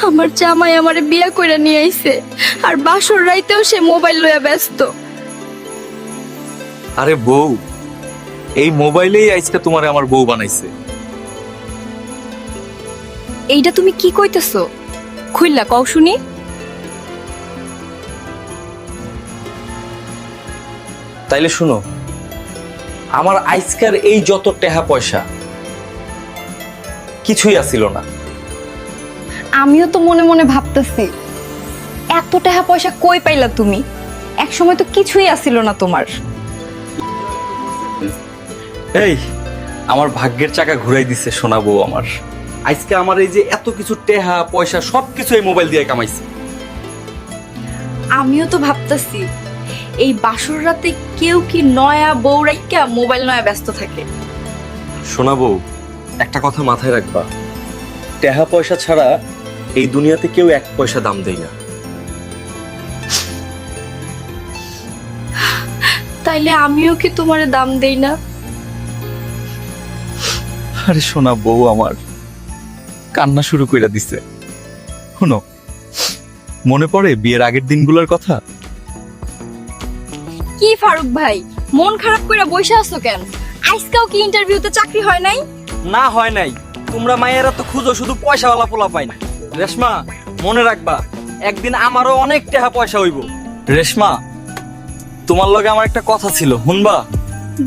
আমার জামাই আমারে বিয়া কইরা নিয়ে আইছে, আর বাসর রাইতেও সে মোবাইল লইয়া ব্যস্ত। আরে বউ, এই মোবাইলেই আজকে তোমারে আমার বউ বানাইছে। এইটা তুমি কি কইতেছো? খুইল্লা কও শুনি। তাইলে শুনো, আমার আজকের এই যত টাকা পয়সা কিছুই আসিল না। আমিও তো মনে মনে ভাবতেছি, এত টাকা পয়সা কই পাইলা তুমি? এক সময় তো কিছুই আসিল না তোমার। এই আমার ভাগ্যের চাকা ঘুরাই দিছে সোনা বউ আমার। আজকে আমার এই যে এত কিছু টাকা পয়সা সবকিছু এই মোবাইল দিয়ে কামাইছে। আমিও তো ভাবতেছি, এই বাসর রাতে কেউ কি নয়া বউ রাইকা মোবাইল নয়া ব্যস্ত থাকে। সোনা বউ, একটা কথা মাথায় রাখবা, টাকা পয়সা ছাড়া এই দুনিয়াতে কেউ এক পয়সা দাম দেয় না। তাইলে আমিও কি তোমারে দাম দেই না? আরে সোনা বউ আমার কান্না শুরু কইরা দিছে। শুনো, মনে পড়ে বিয়ের আগের দিনগুলোর কথা? কি ফারুক ভাই, মন খারাপ কইরা বসে আছো কেন? আজকেও কি ইন্টারভিউতে চাকরি হয় নাই? না হয় নাই। তোমরা মায়েরা তো খুঁজো শুধু পয়সাওয়ালা পোলা পাই না। রেশমা, মনে রাখবা একদিন আমারও অনেক টাকা পয়সা হইব। রেশমা, তোমার লগে আমার একটা কথা ছিল, শুনবা?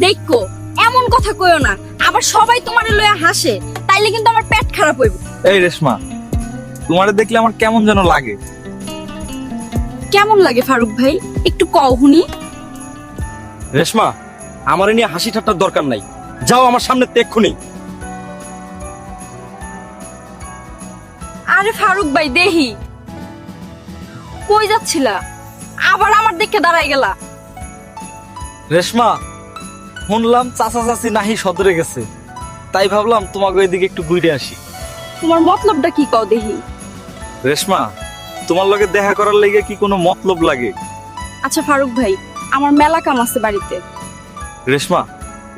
দেখো, এমন কথা কইও না, আবার সবাই তোমারে লইয়া হাসে, তাইলে কিন্তু আমার পেট খারাপ হইব। এই রেশমা, তোমারে দেখলে আমার কেমন যেন লাগে। কেমন লাগে ফারুক ভাই, একটু কও শুনি। রেশমা, আমার নিয়ে হাসি ঠাট্টার দরকার নাই। যাও আমার সামনে এক্ষুনি। আরে ফারুক ভাই, দেহি কই যাচ্ছিলা? আবার আমার দিকে দাঁড়াই গেলা। রেশমা, শুনলাম চাচা চাচি নাহি সদরে গেছে, তাই ভাবলাম তোমাকে এদিকে একটু ঘুরে আসি। তোমার মতলবটা কি কও দেহি। রেশমা, তোমার লগে দেখা করার লেগে কি কোনো মতলব লাগে? আচ্ছা ফারুক ভাই, আমার মেলা কাম আছে বাড়িতে। রেশমা,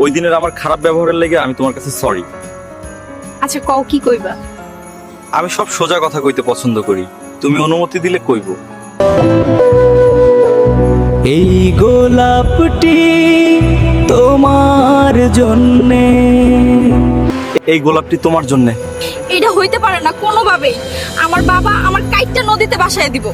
ওই দিনের আমার খারাপ ব্যবহারের লেগে আমি তোমার কাছে সরি। আচ্ছা কও কি কইবা। আমি সব সোজা কথা কইতে পছন্দ করি, তুমি অনুমতি দিলে কইব। এই গোলাপটি তোমার জন্যে। এই গোলাপটি তোমার জন্য। এটা হইতে পারে না কোনোভাবেই। আমার বাবা আমার কাইটটা নদীতে ভাসায় দিব।